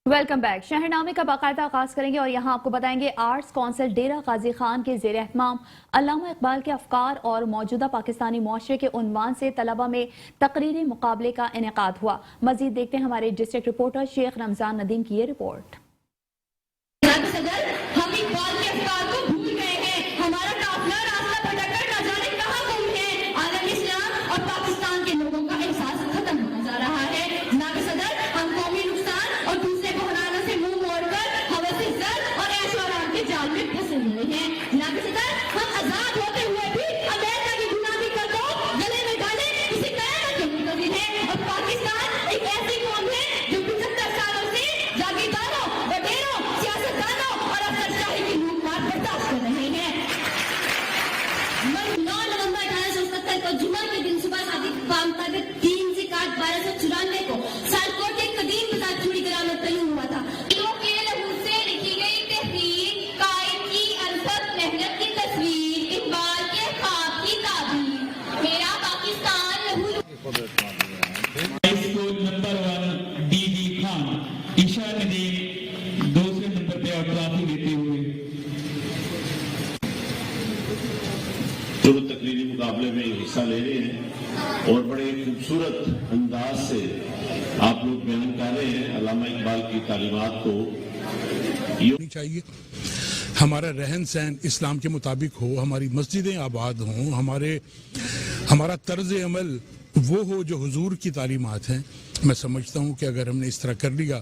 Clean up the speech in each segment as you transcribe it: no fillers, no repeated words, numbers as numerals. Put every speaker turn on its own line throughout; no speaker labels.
Welcome back. शहरनामे का बाकायदा आगाज करेंगे और यहाँ आपको बताएंगे आर्ट्स काउंसिल डेरा गाजी खान के जेर एहतमाम अल्लामा इकबाल के अफकार और मौजूदा पाकिस्तानी मुआशरे के उन्वान से तलबा में तकरीरी मुकाबले का इनेकाद हुआ। मजीद देखते हैं हमारे डिस्ट्रिक्ट रिपोर्टर शेख रमजान नदीम की ये रिपोर्ट।
जो तकरीरी मुकाबले में हिस्सा ले रहे हैं और बड़े खूबसूरत अंदाज से आप लोग बयान कर रहे हैं अल्लामा इकबाल की तालीमात को
चाहिए। हमारा रहन सहन इस्लाम के मुताबिक हो, हमारी मस्जिदें आबाद हों, हमारा तर्ज अमल वो हो जो हुजूर की तालीमात हैं। मैं समझता हूँ कि अगर हमने इस तरह कर लिया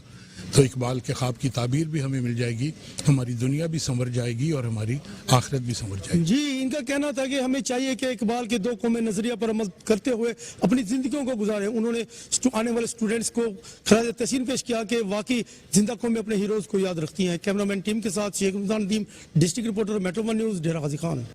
तो इकबाल के ख्वाब की ताबीर भी हमें मिल जाएगी, हमारी दुनिया भी संवर जाएगी और हमारी आखिरत भी संवर जाएगी।
जी, इनका कहना था कि हमें चाहिए कि इकबाल के दो कौमें नजरिया पर अमल करते हुए अपनी जिंदगियों को गुजारें। उन्होंने आने वाले स्टूडेंट्स को खराज तहसीन पेश किया कि वाकई जिंदा कौमें अपने हीरोज को याद रखती हैं। कैमरामैन टीम के साथ Sheikh Ramzan Nadeem, district reporter, metro one news, Dera Ghazi Khan.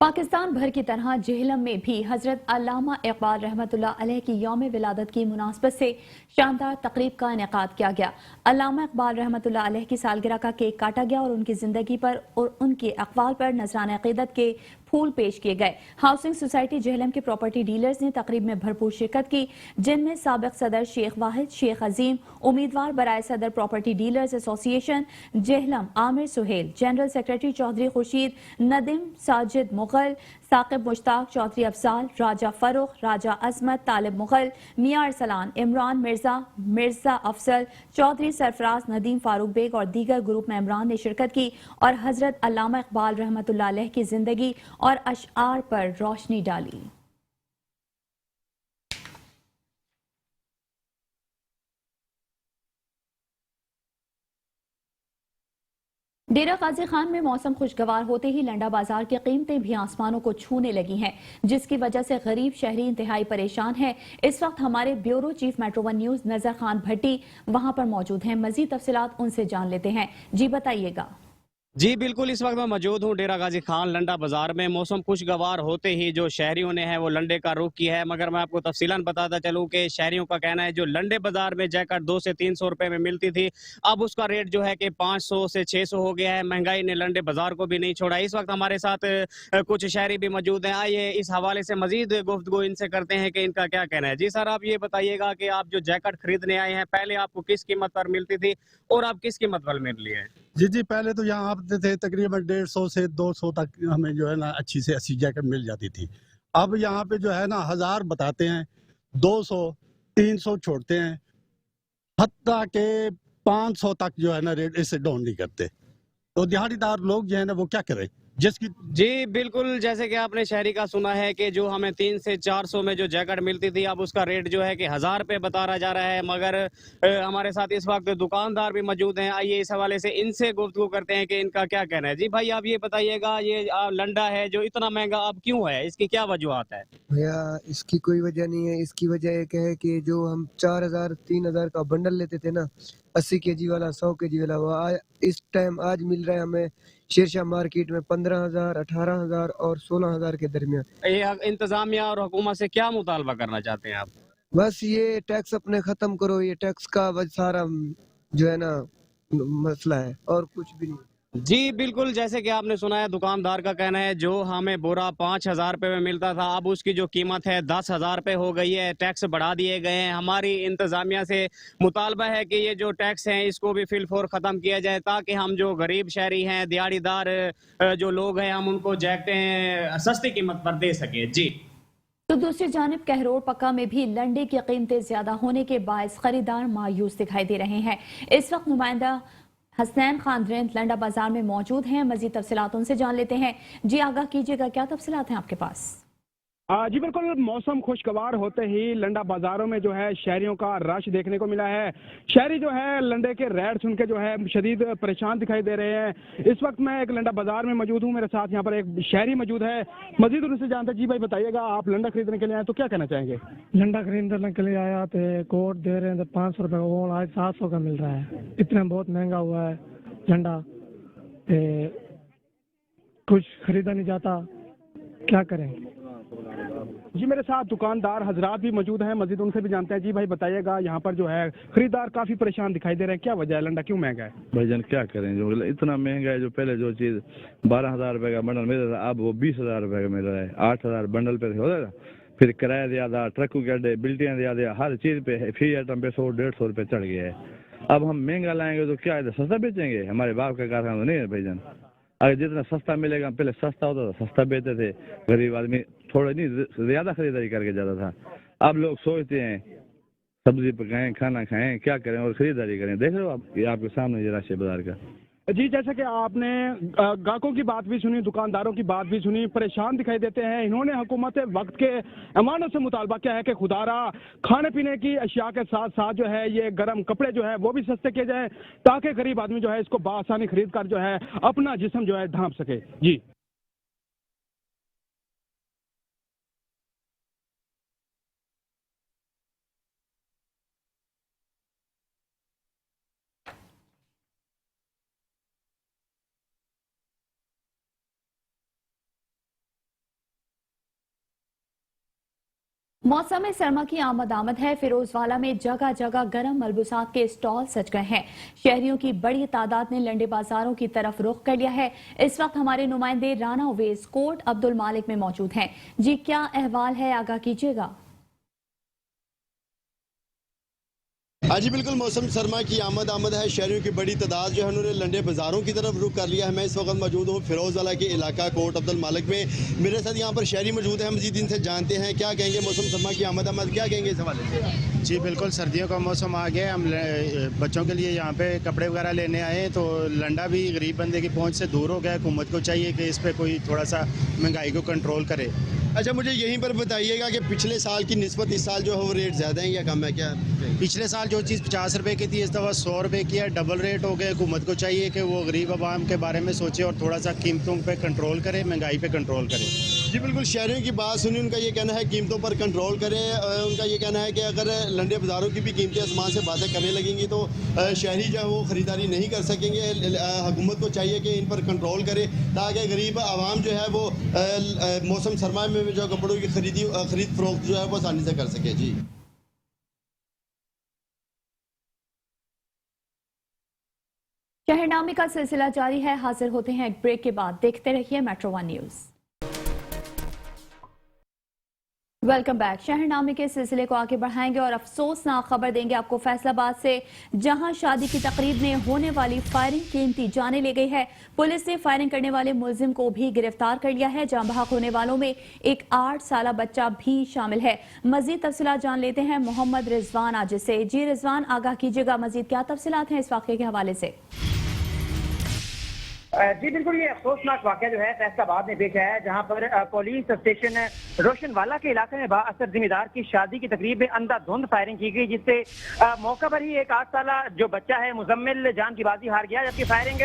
Pakistan भर की तरह जेहलम में भी हजरत अल्लामा इकबाल रहमतुल्लाह अलैह की यौम विलादत की मुनासबत से शानदार तकरीब का इनेकाद किया गया। अल्लामा इकबाल रहमतुल्लाह अलैह की सालगिरह का केक काटा गया और उनकी जिंदगी पर और उनके अक़वाल पर नजराने अक़ीदत के फूल पेश किए गए। हाउसिंग सोसाइटी जेहलम के प्रॉपर्टी डीलर्स ने तकरीब में भरपूर शिरकत की, जिनमें साबिक सदर शेख वाहिद, शेख अजीम, उम्मीदवार बराए सदर property dealers association Jhelum Amir Suhail, general secretary Chaudhry Khurshid, Nadeem Sajid Mughal, Saqib Mushtaq, Chaudhry Afzal, Raja Farrukh, Raja Azmat, Talib Mughal, Mian Arsalan, Imran Mirza, Mirza Afsal, Chaudhry Sarfraz, Nadeem Farooq Baig और दीगर ग्रुप मेंबरान ने शिरकत की और हजरत अल्लामा इकबाल रहमतुल्लाह अलैह की जिंदगी और अशआर पर रोशनी डाली। डेरा गाजी खान में मौसम खुशगवार होते ही लंडा बाजार की कीमतें भी आसमानों को छूने लगी हैं, जिसकी वजह से गरीब शहरी इंतहाई परेशान है। इस वक्त हमारे bureau chief metro one news नजर खान भट्टी वहां पर मौजूद हैं। मजीद तफसीलात उनसे जान लेते हैं। जी बताइएगा।
जी बिल्कुल, इस वक्त मैं मौजूद हूँ डेरा गाजी खान लंडा बाजार में। मौसम खुशगवार होते ही जो शहरियों ने है वो लंडे का रुख किया है, मगर मैं आपको तफसीलन बताता चलूँ कि शहरियों का कहना है जो लंडे बाजार में जैकेट 200 से 300 रुपए में मिलती थी, अब उसका रेट जो है कि 500 से 600 हो गया है। महंगाई ने लंडे बाजार को भी नहीं छोड़ा। इस वक्त हमारे साथ कुछ शहरी भी मौजूद हैं। आइए इस हवाले से मजीद गुफ्तगू इनसे करते हैं कि इनका क्या कहना है। जी सर, आप ये बताइएगा कि आप जो जैकेट खरीदने आए हैं, पहले आपको किस कीमत पर मिलती थी और आप किस कीमत पर मिल रही है?
जी, पहले तो यहाँ आते थे तकरीबन 150 से 200 तक हमें जो है ना अच्छी से अच्छी जैकेट मिल जाती थी। अब यहाँ पे जो है ना 1000 बताते हैं, 200 300 छोड़ते हैं, हत्ता के 500 तक जो है ना रेट इससे डाउन नहीं करते। तो दिहाड़ीदार लोग जो है ना वो क्या करें जिसकी।
जी बिल्कुल, जैसे कि आपने शहरी का सुना है कि जो हमें 300 से 400 में जो जैकेट मिलती थी, अब उसका रेट जो है कि 1000 रुपये बताया जा रहा है। मगर हमारे साथ इस वक्त दुकानदार भी मौजूद हैं। आइए इस हवाले से इनसे गुफ्तगू करते हैं कि इनका क्या कहना है। जी भाई, आप ये बताइएगा, ये लंडा है जो इतना महंगा अब क्यों है, इसकी क्या वजूहत है?
भैया इसकी कोई वजह नहीं है। इसकी वजह एक है कि जो हम 4000 3000 का बंडल लेते थे ना, 80 केजी वाला, 100 केजी वाला, वो इस टाइम आज मिल रहा है हमें शेरशाह मार्केट में 15,000, 18,000 और 16,000 के दरमियान।
ये इंतजामिया और हुकूमत से क्या मुतालबा करना चाहते हैं आप?
बस ये टैक्स अपने खत्म करो, ये टैक्स का सारा जो है ना मसला है और कुछ भी नहीं।
जी बिल्कुल, जैसे कि आपने सुना है, दुकानदार का कहना है जो हमें बोरा 5,000 रुपए में मिलता था, अब उसकी जो कीमत है 10,000 रुपए हो गई है। टैक्स बढ़ा दिए गए हैं। हमारी इंतजामिया से मुतालबा है कि ये जो टैक्स हैं इसको भी फिलफोर ख़त्म किया जाए, ताकि हम जो गरीब शहरी हैं, दिहाड़ीदार जो लोग हैं, हम उनको जैकटें सस्ती कीमत पर दे सकें। जी।
तो दूसरी जानिब कहरोड़ पक्का में भी लंडे की कीमतें ज्यादा होने के बायस खरीदार मायूस दिखाई दे रहे हैं। इस वक्त नुमाइंदा हसनैन खान रेंत लंडा बाजार में मौजूद हैं। मजीद तफसीलात उनसे जान लेते हैं। जी आगाह कीजिएगा, क्या तफसीलात हैं आपके पास?
जी बिल्कुल, मौसम खुशगवार होते ही लंडा बाजारों में जो है शहरियों का रश देखने को मिला है। शहरी जो है लंडे के रेट सुन के जो है शदीद परेशान दिखाई दे रहे हैं। इस वक्त मैं एक लंडा बाजार में मौजूद हूँ, मेरे साथ यहाँ पर एक शहरी मौजूद है। मजीद उनसे जानते। जी भाई बताइएगा, आप लंडा खरीदने के लिए आए तो क्या कहना चाहेंगे?
झंडा खरीदने के लिए आया तो कोट दे रहे हैं तो 500 रुपये का, वो आज 700 का मिल रहा है। इतना बहुत महंगा हुआ है झंडा, कुछ खरीदा नहीं जाता, क्या करें?
जी मेरे साथ दुकानदार हजरात भी मौजूद हैं, मजीद उनसे भी जानते हैं। जी भाई बताइएगा, यहाँ पर जो है खरीदार काफी परेशान दिखाई दे रहे हैं, क्या वजह है? लंडा क्यों महंगा है?
भाईजान क्या करें, जो इतना महंगा है। जो पहले जो चीज 12,000 रुपए का बंडल मिल रहा था, अब वो 20,000 रुपए का मिल रहा है। 8,000 बंडल पे हो रहा था, फिर किराया ज्यादा, ट्रकों के अड्डे, बिल्टियां ज्यादा, हर चीज पे फी आइटम पे 100-150 रुपए चढ़ गया है। अब हम महंगा लाएंगे तो क्या है, सस्ता बेचेंगे? हमारे बाप का कारखाना तो नहीं है भाईजान। अगर जितना सस्ता मिलेगा, पहले सस्ता होता था, सस्ता बेचते थे, गरीब आदमी थोड़ा नहीं ज्यादा खरीदारी करके जाता था। अब लोग सोचते हैं सब्जी पकाएं, खाना खाएं, क्या करें और खरीदारी करें। देख रहे हो आप, ये आपके सामने ये राशि बाजार का।
जी जैसे कि आपने ग्राहकों की बात भी सुनी, दुकानदारों की बात भी सुनी, परेशान दिखाई देते हैं। इन्होंने हुकूमत वक्त के अमानों से मुतालबा किया है कि खुदारा खाने पीने की अशिया के साथ साथ जो है ये गर्म कपड़े जो है वो भी सस्ते किए जाए, ताकि गरीब आदमी जो है इसको बासानी खरीद कर जो है अपना जिस्म जो है ढांप सके। जी
मौसम सरमा की आमद है। फिरोजवाला में जगह जगह गर्म मलबूसात के स्टॉल सज गए हैं। शहरियों की बड़ी तादाद ने लंडे बाजारों की तरफ रुख कर लिया है। इस वक्त हमारे नुमाइंदे राना उवैस कोट अब्दुल मालिक में मौजूद हैं। जी क्या अहवाल है, आगाह कीजिएगा।
हाँ जी बिल्कुल, मौसम सरमा की आमद है। शहरियों की बड़ी तादाद जो है उन्होंने लंडे बाजारों की तरफ रुख कर लिया है। मैं इस वक्त मौजूद हूँ फिरोजवाला के इलाका कोट अब्दुल मालिक में। मेरे साथ यहाँ पर शहरी मौजूद हैं, मजीद इनसे जानते हैं क्या कहेंगे मौसम सरमा की आमद क्या कहेंगे इस हवाले से।
जी बिल्कुल, सर्दियों का मौसम आ गया। हम बच्चों के लिए यहाँ पे कपड़े वगैरह लेने आए, तो लंडा भी गरीब बंदे की पहुँच से दूर हो गया। हुकूमत को चाहिए कि इस पर कोई थोड़ा सा महंगाई को कंट्रोल करे।
अच्छा मुझे यहीं पर बताइएगा कि पिछले साल की निस्बत इस साल जो है वो रेट ज़्यादा है या कम है? क्या
पिछले साल जो चीज़ 50 रुपए की थी, इस दफ़ा 100 रुपए की है, डबल रेट हो गए। हुकूमत को चाहिए कि वो गरीब आवाम के बारे में सोचे और थोड़ा सा कीमतों पे कंट्रोल करे, महंगाई पे कंट्रोल करे।
जी बिल्कुल, शहरियों की बात सुनी, उनका ये कहना है कीमतों पर कंट्रोल करें। उनका ये कहना है कि अगर लंडे बाज़ारों की भी कीमतें आसमान से बातें करने लगेंगी तो शहरी जो है वो ख़रीदारी नहीं कर सकेंगे। हुकूमत को चाहिए कि इन पर कंट्रोल करे, ताकि गरीब आवाम जो है वो मौसम सरमा में जो कपड़ों की खरीद फरोख्त जो है वो आसानी से कर सके। जी
शहरनामे का सिलसिला जारी है। हाजिर होते हैं एक ब्रेक के बाद। देखते रहिए मेट्रो 1 न्यूज। Welcome back. शहरनामे के सिलसिले को आगे बढ़ाएंगे और अफसोसनाक खबर देंगे आपको फैसलाबाद से, जहां शादी की तकरीब में होने वाली फायरिंग कीमती जाने ले गई है। पुलिस ने फायरिंग करने वाले मुलजिम को भी गिरफ्तार कर लिया है। जान बहक होने वालों में एक 8 साला बच्चा भी शामिल है। मजीद तफसीलात जान लेते हैं मोहम्मद रिजवान आज से। जी रिजवान, आगाह कीजिएगा, मजीद क्या तफसीलात हैं इस वाक़े के हवाले से?
जी बिल्कुल, ये अफसोसनाक वाक़या जो है फैसलाबाद में पेश आया है, जहां पर पुलिस स्टेशन रोशनवाला के इलाके में बाअसर जिम्मेदार की शादी की तकरीब में अंधाधुंध फायरिंग की गई, जिससे मौका पर ही एक 8 साला जो बच्चा है मुजम्मिल जान की बाजी हार गया। जबकि फायरिंग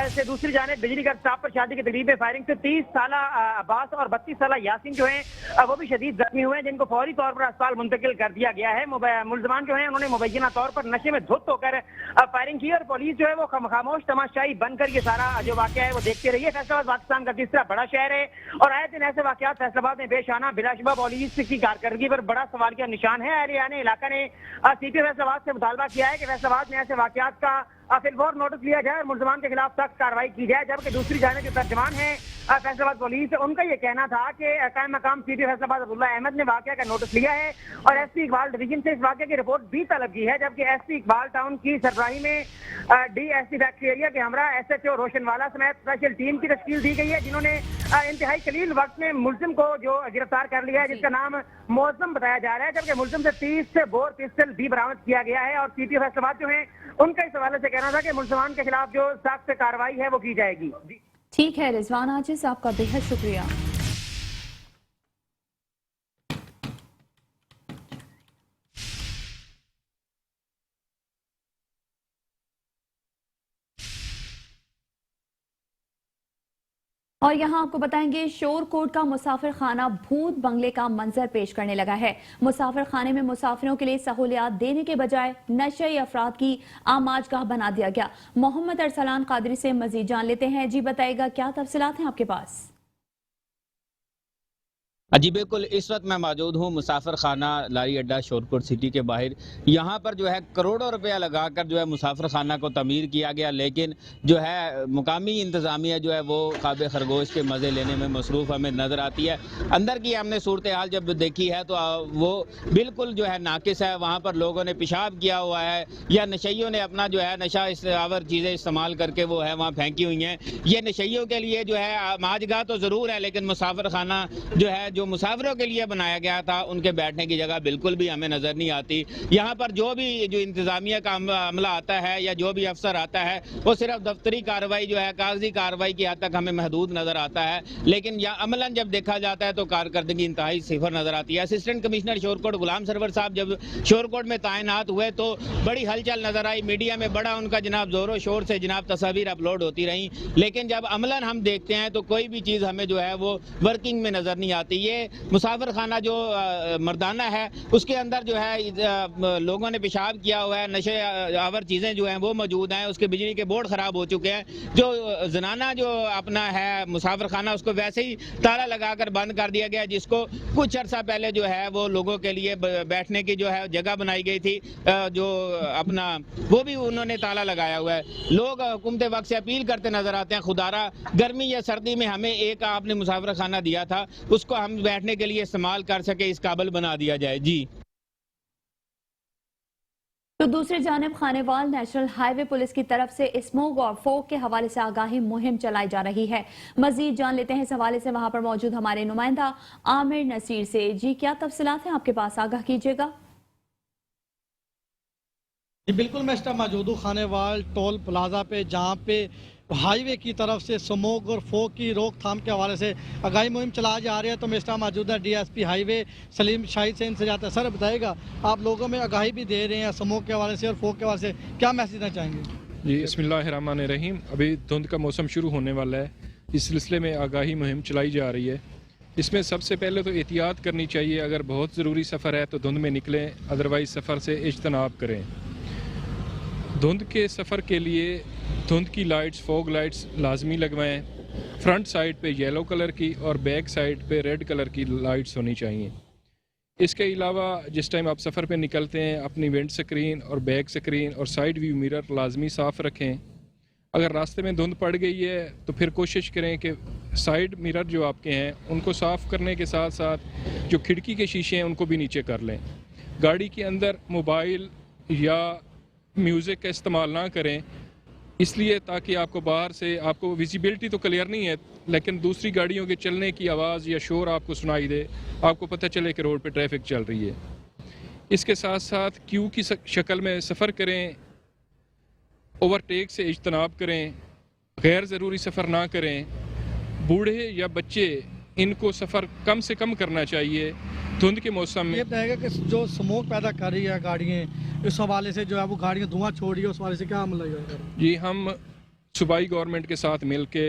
से दूसरी जानिब बिजली का स्टाफ पर शादी की तकरीब में फायरिंग से 30 साला अब्बास और 32 साला यासीन जो है वो भी शदीद जख्मी हुए हैं, जिनको फौरी तौर पर अस्पताल मुंतकिल कर दिया गया है। मुलजमान जो है उन्होंने मुबैना तौर पर नशे में धुत होकर फायरिंग की और पुलिस जो है वो खामोश तमाशाई बनकर ये सारा जो वाक़या है वो देखते रहिए। फैसलाबाद पाकिस्तान का तीसरा बड़ा शहर है और आए दिन ऐसे वाक़यात फैसलाबाद में पेश आना बिलाशुबा पुलिस की कारकर्दगी पर बड़ा सवाल का निशान है। हरियाणा इलाका ने सीपी फैसलाबाद से मुतालबा किया है कि फैसलाबाद में ऐसे वाक़यात का फिलहाल नोटिस लिया जाए और मुलजमान के खिलाफ सख्त कार्रवाई की जाए। जबकि दूसरी जानिब जो तर्जमान है फैसलाबाद पुलिस, उनका ये कहना था कि कायम मकाम सीपी फैसलाबाद अब्दुल्ला अहमद ने वाकया का नोटिस लिया है और एसपी इकबाल डिवीजन से इस वाकये की रिपोर्ट भी तलब की है। जबकि एसपी इकबाल टाउन की सरबराही में डीएसपी फैक्ट्री एरिया के हमरा एसएचओ रोशनवाला समेत स्पेशल टीम की तश्कील दी गई है, जिन्होंने इंतहाई कलील वक्त में मुलजिम को जो गिरफ्तार कर लिया है, जिसका नाम मौजम बताया जा रहा है। जबकि मुलजिम से 30 बोर पिस्टल भी बरामद किया गया है और सीपी फैसलाबाद जो है उनका इस हवाले से कहना था कि मुलजमान के खिलाफ जो सख्त कार्रवाई है वो की जाएगी।
ठीक है रिजवान आजिज, आपका बेहद शुक्रिया। और यहाँ आपको बताएंगे शोरकोट का मुसाफिर खाना भूत बंगले का मंजर पेश करने लगा है। मुसाफिर खाने में मुसाफिरों के लिए सहूलियात देने के बजाय नशे अफराद की आमाजगाह बना दिया गया। मोहम्मद अरसलान कादरी से मजीद जान लेते हैं। जी बताइएगा, क्या तफसीलात हैं आपके पास?
जी बिल्कुल, इस वक्त मैं मौजूद हूँ मुसाफिर खाना लारी अड्डा शोरकोट सिटी के बाहर। यहाँ पर जो है करोड़ों रुपया लगाकर जो है मुसाफिर खाना को तमीर किया गया, लेकिन जो है मुकामी इंतज़ामिया जो है वो ख्वाब खरगोश के मज़े लेने में मसरूफ़ हमें नज़र आती है। अंदर की हमने सूरत हाल जब देखी है तो वो बिल्कुल जो है नाकिस है। वहाँ पर लोगों ने पेशाब किया हुआ है या नशइयों ने अपना जो है नशा आवर चीज़ें इस्तेमाल करके वो है वहाँ फेंकी हुई हैं। ये नशइयों के लिए जो है आमाजगाह तो ज़रूर है, लेकिन मुसाफिर खाना जो है जो मुसाफिरों के लिए बनाया गया था उनके बैठने की जगह बिल्कुल भी हमें नजर नहीं आती। यहाँ पर जो भी जो इंतजामिया का अमला आता है या जो भी अफसर आता है वो सिर्फ दफ्तरी कार्रवाई जो है कागजी कार्रवाई की हद तक हमें महदूद नजर आता है, लेकिन यहाँ अमलन जब देखा जाता है तो कारकर्दगी इंतहाई सिफर नजर आती है। असिस्टेंट कमिश्नर शोरकोट गुलाम सरवर साहब जब शोरकोट में तैनात हुए तो बड़ी हलचल नजर आई। मीडिया में बड़ा उनका जनाब जोरों शोर से जनाब तस्वीर अपलोड होती रही, लेकिन जब अमलन हम देखते हैं तो कोई भी चीज़ हमें जो है वो वर्किंग में नजर नहीं आती। ये मुसाफिर खाना जो मर्दाना है उसके अंदर जो है लोगों ने पेशाब किया हुआ है, नशे आवर चीज़ें जो हैं वो मौजूद हैं, उसके बिजली के बोर्ड ख़राब हो चुके हैं। जो जनाना जो अपना है मुसाफिर खाना उसको वैसे ही ताला लगाकर बंद कर दिया गया, जिसको कुछ अर्सा पहले जो है वो लोगों के लिए बैठने की जो है जगह बनाई गई थी, जो अपना वो भी उन्होंने ताला लगाया हुआ है। लोग हुकूमत वक्त से अपील करते नजर आते हैं, खुदारा गर्मी या सर्दी में हमें एक आपने मुसाफिर खाना दिया था उसको हम बैठने के लिए इस्तेमाल कर सके, इस काबिल बना दिया जाए। जी
तो दूसरी जानिब खानेवाल नेशनल हाईवे पुलिस की तरफ से स्मोक और फोक के हवाले से आगाही मुहिम चलाई जा रही है। मजीद जान लेते हैं इस हवाले से वहां पर मौजूद हमारे नुमाइंदा आमिर नसीर से। जी क्या तफसीलात हैं आपके पास, आगाह कीजिएगा।
जी बिल्कुल, मैं इस टाइम मौजूद हूँ खानेवाल टोल प्लाजा पे, जहाँ पे हाईवे की तरफ से स्मोक और फोक की रोकथाम के हवाले से आगाही मुहिम चलाई जा रही है। तो मैं इस टाइम मौजूद है डीएसपी हाईवे सलीम शाहिद से इनसे जाता है। सर बताइएगा, आप लोगों में आगाही भी दे रहे हैं स्मोक के हवाले से और फोक के हवाले से, क्या मैसेज देना चाहेंगे?
जी बिस्मिल्लाहिर्रहमानिर्रहीम, अभी धुंध का मौसम शुरू होने वाला है, इस सिलसिले में आगाही मुहिम चलाई जा रही है। इसमें सबसे पहले तो एहतियात करनी चाहिए, अगर बहुत ज़रूरी सफ़र है तो धुंध में निकलें, अदरवाइज़ सफ़र से इज्तनाब करें। धुंध के सफ़र के लिए धुंध की लाइट्स, फॉग लाइट्स लाजमी लगवाएं। फ्रंट साइड पे येलो कलर की और बैक साइड पे रेड कलर की लाइट्स होनी चाहिए। इसके अलावा जिस टाइम आप सफ़र पे निकलते हैं अपनी विंड स्क्रीन और बैक स्क्रीन और साइड व्यू मिरर लाजमी साफ़ रखें। अगर रास्ते में धुंध पड़ गई है तो फिर कोशिश करें कि साइड मिरर जो आपके हैं उनको साफ़ करने के साथ साथ जो खिड़की के शीशे हैं उनको भी नीचे कर लें। गाड़ी के अंदर मोबाइल या म्यूज़िक का इस्तेमाल ना करें, इसलिए ताकि आपको बाहर से आपको विजिबिलिटी तो क्लियर नहीं है, लेकिन दूसरी गाड़ियों के चलने की आवाज़ या शोर आपको सुनाई दे, आपको पता चले कि रोड पे ट्रैफिक चल रही है। इसके साथ साथ क्यू की शक्ल में सफ़र करें, ओवरटेक से इज्तनाब करें, गैर ज़रूरी सफ़र ना करें। बूढ़े या बच्चे इनको सफ़र कम से कम करना चाहिए धुंध के मौसम में।
ये बताएगा कि जो स्मोक पैदा कर रही है गाड़ियाँ, इस हवाले से जो है वो गाड़ियाँ धुआं छोड़ रही है, उस हवाले से क्या अमल लगेगा?
जी हम सूबाई गवर्नमेंट के साथ मिल के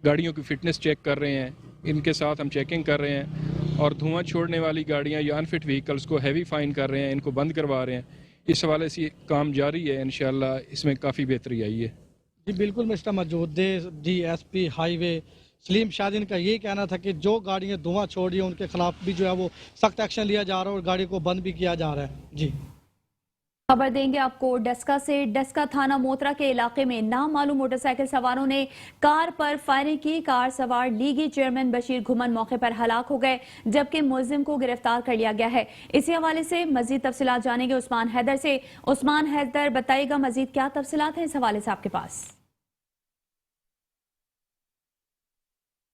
गाड़ियों की फ़िटनेस चेक कर रहे हैं, इनके साथ हम चेकिंग कर रहे हैं और धुआं छोड़ने वाली गाड़ियाँ या अनफिट व्हीकल्स को हैवी फ़ाइन कर रहे हैं, इनको बंद करवा रहे हैं। इस हवाले से काम जारी है, इंशाअल्लाह इसमें काफ़ी बेहतरी आई है।
जी बिल्कुल, मिस्टर मौजूद डीएसपी हाईवे सलीम शाहिद का ये कहना था कि जो गाड़ियाँ धुआं छोड़ रही हैं उनके खिलाफ भी जो है वो सख्त एक्शन लिया जा रहा है और गाड़ी को बंद भी किया जा रहा है। जी
खबर देंगे आपको डस्का से। डस्का थाना मोतरा के इलाके में नामालूम मोटरसाइकिल सवारों ने कार पर फायरिंग की। कार सवार लीगी चेयरमैन बशीर घुमन मौके पर हलाक हो गए, जबकि मुलजिम को गिरफ्तार कर लिया गया है। इसी हवाले से मजीद तफसीलात जानेंगे उस्मान हैदर से। उस्मान हैदर, बताइएगा मजीद क्या तफसीलात हैं इस हवाले से आपके पास?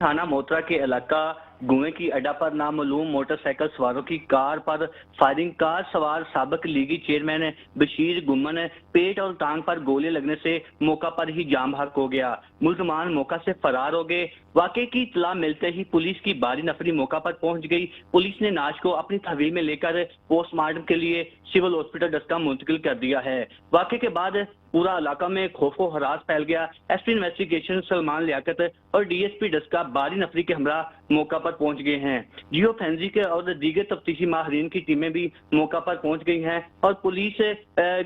थाना मोतरा के इलाका गुए की अड्डा पर नामालूम मोटरसाइकिल सवारों की कार पर फायरिंग। कार सवार साबिक लीगी चेयरमैन बशीर गुमन पेट और टांग पर गोली लगने से मौका पर ही जाम बहक हो गया। मुल्जमान मौका से फरार हो गए। वाकई की इत्तला मिलते ही पुलिस की बारी नफरी मौका पर पहुंच गई। पुलिस ने नाश को अपनी तहवील में लेकर पोस्टमार्टम के लिए सिविल हॉस्पिटल डस्का मुंतकिल कर दिया है। वाकई के बाद पूरा इलाका में खौफ व हरास फैल गया। एसपी इन्वेस्टिगेशन सलमान लियाकत और डीएसपी डस्का बारी नफरी के हमरा मौका पर पहुंच गए हैं। जियो फोरेंसिक और दीगर तफ्तीशी माहरीन की टीमें भी मौका पर पहुंच गई हैं और पुलिस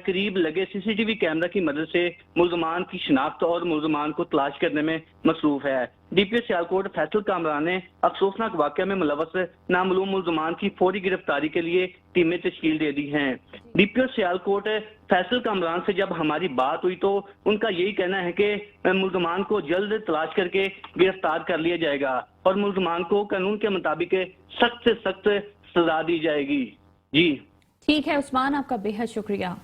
करीब लगे सीसीटीवी कैमरा की मदद से मुल्जमान की शिनाख्त और मुल्जमान को तलाश करने में मसरूफ है। डीपीओ सियालकोट फैसल कामरान ने अफसोसनाक वाकया में मुलव्वस नामालूम मुल्जमान की फौरी गिरफ्तारी के लिए टीमें तश्कील दे दी हैं। डीपीओ सियालकोट फैसल कामरान से जब हमारी बात हुई तो उनका यही कहना है कि मुल्जमान को जल्द तलाश करके गिरफ्तार कर लिया जाएगा और मुल्जमान को कानून के मुताबिक सख्त से सख्त सजा दी जाएगी। जी
ठीक है उस्मान, आपका बेहद शुक्रिया।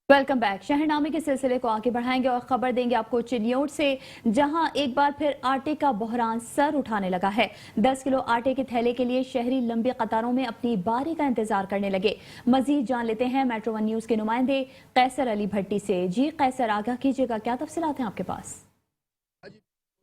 Welcome back. शहरनामे के सिलसिले को आगे बढ़ाएंगे और खबर देंगे आपको चिन्योट से, जहां एक बार फिर आटे का बहरान सर उठाने लगा है। 10 किलो आटे के थैले के लिए शहरी लंबी कतारों में अपनी बारी का इंतजार करने लगे। मजीद जान लेते हैं मेट्रो 1 न्यूज के नुमाइंदे कैसर अली भट्टी से। जी कैसर, आगाह कीजिएगा, क्या तफसीलात हैं आपके पास?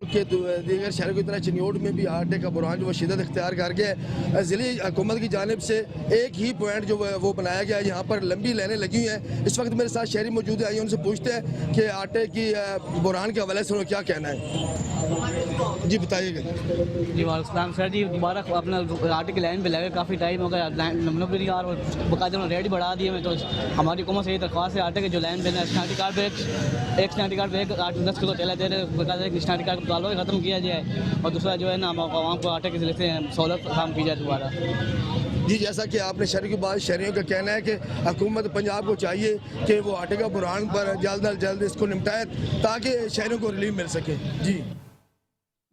के दीगर शहरों की तरह चिन्योट में भी आटे का बुरहान जो वो शिदत इख्तियार कर गया है। ज़िले हुकूमत की जानिब से एक ही पॉइंट जो वो बनाया गया है, यहाँ पर लंबी लाइनें लगी हुई हैं। इस वक्त मेरे साथ शहरी मौजूद है, आइए उनसे पूछते हैं कि आटे की बुरहान के हवाले से उन्हें क्या कहना है। जी बताइएगा।
जी वालेकुम सर। जी दोबारा अपना आटे की लाइन पे लगे, काफ़ी टाइम हो गया, हम लोग भी नहीं आ रहे, बाकायदा रेट बढ़ा दिए में। तो हमारी हुकूमत से यही दरख्वास्त है आटे के जो लाइन पे स्नैटी कार्ड पे एक स्नैटी कार्ड पे 10 किलो तेल दे रहे, बाकायदा एक स्नैटी कार्ड ताल्लुक खत्म किया जाए और दूसरा जो है ना आवाम को आटे के ज़रिए से सहूलत काम की जाए दोबारा।
जी जैसा कि आपने शहरी की बात, शहरियों का कहना है कि हुकूमत पंजाब को चाहिए कि वो आटे का बुरहान पर जल्द अज जल्द इसको निपटाए ताकि शहरों को रिलीफ मिल सके। जी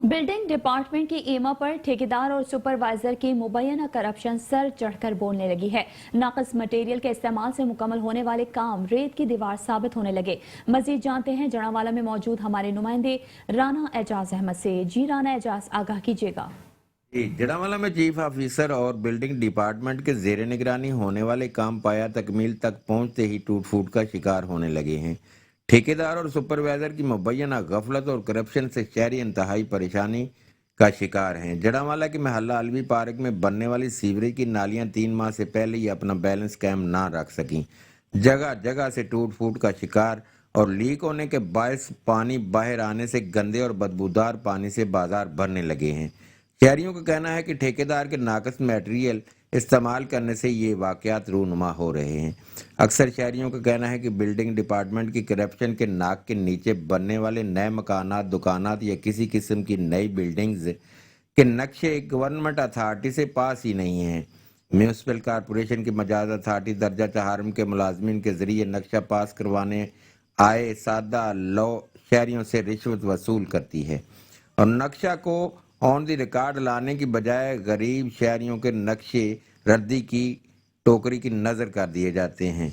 बिल्डिंग डिपार्टमेंट की ईमा पर ठेकेदार और सुपरवाइजर की मुबैना करप्शन सर चढ़कर बोलने लगी है। नाक़िस मटेरियल के इस्तेमाल से मुकम्मल होने वाले काम रेत की दीवार साबित होने लगे। मजीद जानते हैं जड़ावाला में मौजूद हमारे नुमाइंदे राना एजाज अहमद से। जी राना एजाज, आगाह कीजिएगा।
जड़ावाला में चीफ ऑफिसर और बिल्डिंग डिपार्टमेंट के जेर निगरानी होने वाले काम पाया तकमील तक पहुंचते ही टूट फूट का शिकार होने लगे हैं। ठेकेदार और सुपरवाइजर की मुबैना गफलत और करप्शन से शहरी इंतहाई परेशानी का शिकार हैं। जड़ावाला के महल्ला अलवी पार्क में बनने वाली सीवरेज की नालियां 3 माह से पहले ही अपना बैलेंस कायम ना रख सकी। जगह जगह से टूट फूट का शिकार और लीक होने के बायस पानी बाहर आने से गंदे और बदबूदार पानी से बाजार भरने लगे हैं। शहरियों का कहना है कि ठेकेदार के नाक़िस मटेरियल इस्तेमाल करने से ये वाक़यात रूनुमा हो रहे हैं। अक्सर शहरियों का कहना है कि बिल्डिंग डिपार्टमेंट की करप्शन के नाक के नीचे बनने वाले नए मकानात, दुकानात या किसी किस्म की नई बिल्डिंग्स के नक्शे गवर्नमेंट अथॉरिटी से पास ही नहीं हैं। म्यूनसिपल कॉरपोरेशन की मजाज अथॉरिटी दर्जा चहारम के मुलाजमीन के जरिए नक्शा पास करवाने आए सादा लो शहरियों से रिश्वत वसूल करती है और नक्शा को ऑन दी रिकॉर्ड लाने की बजाय गरीब शहरियों के नक्शे रद्दी की टोकरी की नज़र कर दिए जाते हैं।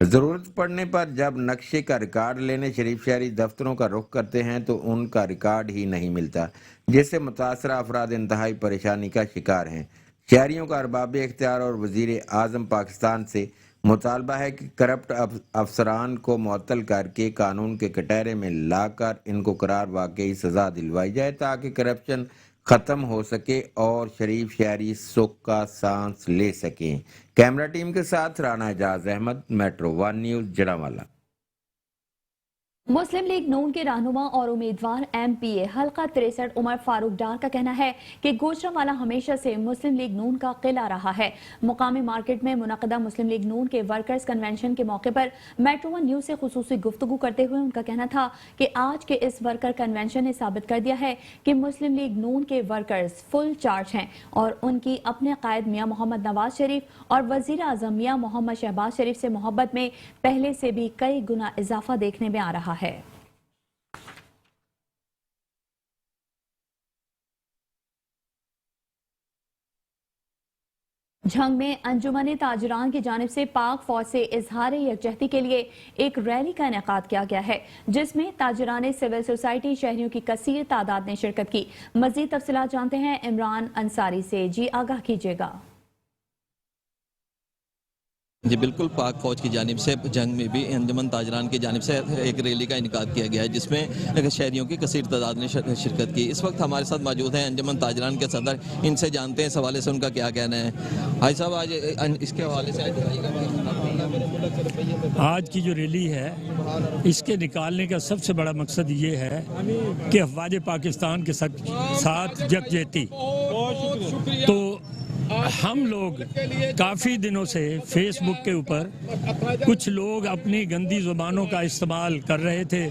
ज़रूरत पड़ने पर जब नक्शे का रिकॉर्ड लेने शरीफ शहरी दफ्तरों का रुख करते हैं तो उनका रिकॉर्ड ही नहीं मिलता, जिससे मुतासरा अफराद इंतहाई परेशानी का शिकार हैं। शहरियों का अरबाब इख्तियार और वज़ीर आज़म पाकिस्तान से मुतालबा है कि करप्ट अफसरान को मुअत्तल करके कानून के कटहरे में लाकर इनको करार वाकई सज़ा दिलवाई जाए ताकि करप्शन ख़त्म हो सके और शरीफ शहरी सुख का सांस ले सकें। कैमरा टीम के साथ राना एजाज अहमद, मेट्रो 1 न्यूज़, जड़ावाला।
मुस्लिम लीग नून के रहनुमा और उम्मीदवार MPA हल्का 63 उमर फारूक डार का कहना है कि गुजरांवाला हमेशा से मुस्लिम लीग नून का किला रहा है। मुकामी मार्केट में मुनक़दा मुस्लिम लीग नून के वर्कर्स कन्वेंशन के मौके पर मेट्रो 1 न्यूज से खुसूसी गुफ्तगू करते हुए उनका कहना था कि आज के इस वर्कर कन्वेंशन ने साबित कर दिया है कि मुस्लिम लीग नून के वर्कर्स फुल चार्ज हैं और उनकी अपने कायद मियां मोहम्मद नवाज शरीफ और वजीर आजम मियां मोहम्मद शहबाज शरीफ से मोहब्बत में पहले से भी कई गुना इजाफा देखने में आ रहा है। झंग में अंजुमन ताजरान की जानिब से पाक फौज से इजहार यकजहती के लिए एक रैली का इनेकाद किया गया है, जिसमें ताजरान सिविल सोसाइटी शहरियों की कसीर तादाद ने शिरकत की। मजीद तफसीलात जानते हैं इमरान अंसारी से। जी आगाह कीजिएगा।
जी बिल्कुल, पाक फौज की जानिब से जंग में भी अंजुमन ताजरान की जानिब से एक रैली का इनेकाद किया गया है, जिसमें शहरियों की कसीर तादाद ने शिरकत की। इस वक्त हमारे साथ मौजूद हैं अंजुमन ताजरान के सदर, इनसे जानते हैं इस हवाले से उनका क्या कहना है। भाई साहब, आज इसके हवाले से
आज की जो रैली है, इसके निकालने का सबसे बड़ा मकसद ये है कि अफवाज पाकिस्तान के साथ यकजहती। तो हम लोग काफ़ी दिनों से फेसबुक के ऊपर कुछ लोग अपनी गंदी ज़ुबानों का इस्तेमाल कर रहे थे,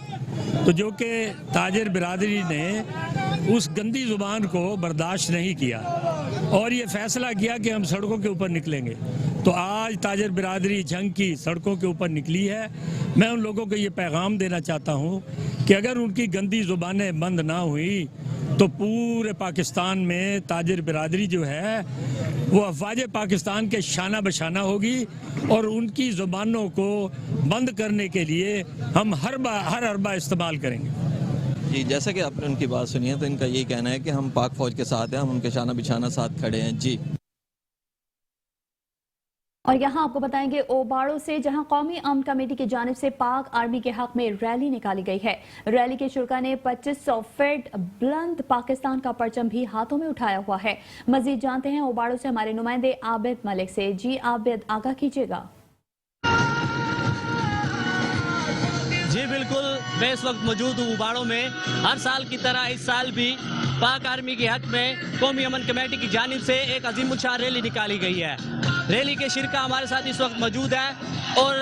तो जो कि ताजर बिरादरी ने उस गंदी ज़ुबान को बर्दाश्त नहीं किया और ये फैसला किया कि हम सड़कों के ऊपर निकलेंगे। तो आज ताजर बिरादरी जंग की सड़कों के ऊपर निकली है। मैं उन लोगों को ये पैगाम देना चाहता हूँ कि अगर उनकी गंदी ज़ुबानें बंद ना हुई तो पूरे पाकिस्तान में ताजर बिरादरी जो है वो अफवाज पाकिस्तान के शाना बशाना होगी और उनकी ज़ुबानों को बंद करने के लिए हम हर अरबा इस्तेमाल करेंगे।
जी, जैसा कि आपने उनकी बात सुनी है, तो इनका यही कहना है कि हम पाक फौज के साथ हैं, हम उनके शाना बिछाना साथ खड़े हैं। जी।
और यहाँ आपको बताएंगे ओबाड़ो से, जहाँ कौमी अमन कमेटी की जानिब से पाक आर्मी के हक में रैली निकाली गई है। रैली के शुरा ने 2500 फीट बुलंद पाकिस्तान का परचम भी हाथों में उठाया हुआ है। मजीद जानते हैं ओबाड़ो से हमारे नुमाइंदे आबिद मलिक से। जी आबिद, आगाह कीजिएगा।
जी बिल्कुल, मैं इस वक्त मौजूद हूँ उबाड़ो में। हर साल की तरह इस साल भी पाक आर्मी के हक में कौमी अमन कमेटी की जानिब से एक अजीमुशान रैली निकाली गई है। रैली के शिरका हमारे साथ इस वक्त मौजूद है और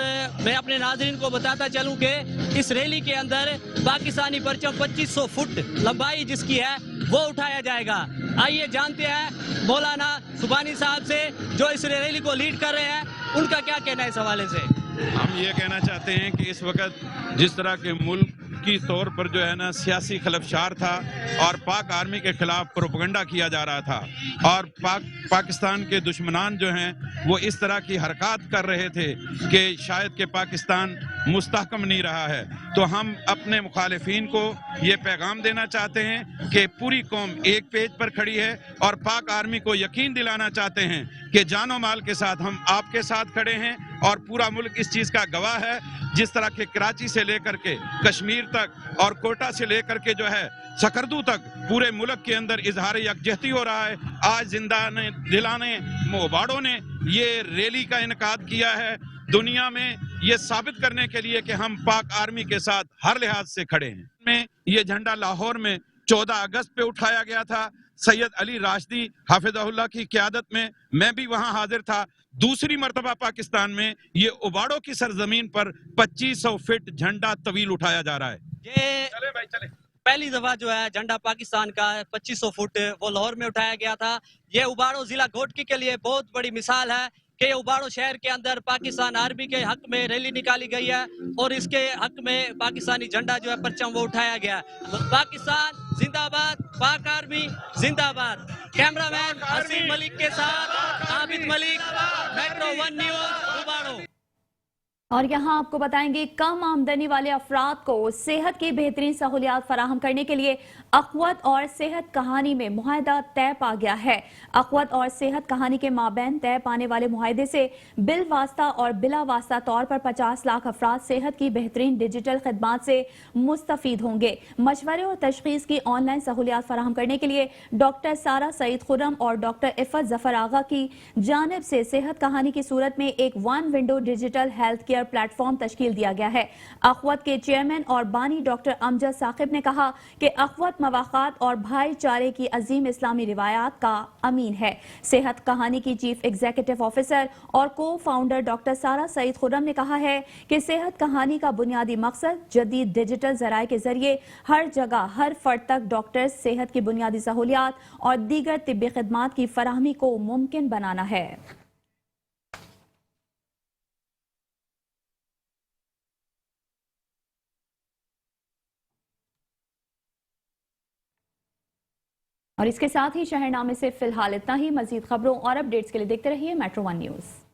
मैं अपने नाज़रीन को बताता चलूं कि इस रैली के अंदर पाकिस्तानी परचम 2500 फुट लंबाई जिसकी है वो उठाया जाएगा। आइए जानते हैं मौलाना सुबानी साहब से, जो इस रैली को लीड कर रहे हैं, उनका क्या कहना है इस हवाले से।
हम ये कहना चाहते हैं कि इस वक्त जिस तरह के मुल्क की तौर पर जो है ना सियासी खलफशार था और पाक आर्मी के खिलाफ प्रोपगंडा किया जा रहा था और पाकिस्तान के दुश्मनान जो हैं वो इस तरह की हरकत कर रहे थे कि शायद कि पाकिस्तान मुस्तहकम नहीं रहा है, तो हम अपने मुखालिफिन को ये पैगाम देना चाहते हैं कि पूरी कौम एक पेज पर खड़ी है और पाक आर्मी को यकीन दिलाना चाहते हैं कि जानो माल के साथ हम आपके साथ खड़े हैं और पूरा मुल्क इस चीज़ का गवाह है। जिस तरह के कराची से लेकर के कश्मीर तक और कोटा से लेकर के जो है सकरदू तक पूरे मुल्क के अंदर इजहार यकजहती हो रहा है। आज जिंदा ने दिलाने मोबाड़ों ने ये रैली का इनकाद किया है दुनिया में ये साबित करने के लिए कि हम पाक आर्मी के साथ हर लिहाज से खड़े हैं। में ये झंडा लाहौर में 14 अगस्त पे उठाया गया था। सैयद अली राशिदी हाफिज़हुल्लाह की क़यादत में मैं भी वहां हाजिर था। दूसरी मर्तबा पाकिस्तान में ये उबाड़ो की सरजमीन पर 2500 फीट झंडा तवील उठाया जा रहा है।
ये चले भाई चले। पहली दफा जो है झंडा पाकिस्तान का 2500 फुट वो लाहौर में उठाया गया था। ये उबाड़ो जिला घोटकी के लिए बहुत बड़ी मिसाल है कि उबाड़ो शहर के अंदर पाकिस्तान आर्मी के हक में रैली निकाली गई है और इसके हक में पाकिस्तानी झंडा जो है परचम वो उठाया गया। पाकिस्तान जिंदाबाद, पाक आर्मी जिंदाबाद। कैमरामैन हसीन मलिक के साथ आबिद मलिक, मेट्रो 1 न्यूज उबाड़ो।
और यहाँ आपको बताएंगे कम आमदनी वाले अफराद को सेहत की बेहतरीन सहूलियात फराहम करने के लिए अक़वत और सेहत कहानी में मुआहदा तय पा गया है। अक़वत और सेहत कहानी के माबैन तय पाने वाले मुआहदे से बिल वास्ता और बिला वास्ता तौर पर 50 लाख अफराद सेहत की बेहतरीन डिजिटल खदमात से मुस्तफीद होंगे। मशवरे और तशखीस की ऑनलाइन सहूलियात फराहम करने के लिए डॉक्टर सारा सईद खुर्रम और डॉक्टर इफ़त जफर आगा की जानिब से सेहत कहानी की सूरत में एक 1 window digital health care peer platform तश्कील दिया गया है। अखवत के चेयरमैन और बानी डॉक्टर अमजद साकिब ने कहा कि अखवत मवाक़ात और भाईचारे की अजीम इस्लामी रिवायात का अमीन है। सेहत कहानी की चीफ एग्जीक्यूटिव ऑफिसर और को फाउंडर डॉक्टर सारा सईद खुर्रम ने कहा है कि सेहत कहानी का बुनियादी मकसद जदीद डिजिटल जराये के जरिए हर जगह हर फर्द तक डॉक्टर्स, सेहत की बुनियादी सहूलियात और दीगर तिब्बी खिदमात की फराहमी को मुमकिन बनाना है। और इसके साथ ही शहरनामे से फिलहाल इतना ही। मजीद खबरों और अपडेट्स के लिए देखते रहिए मेट्रो 1 न्यूज़।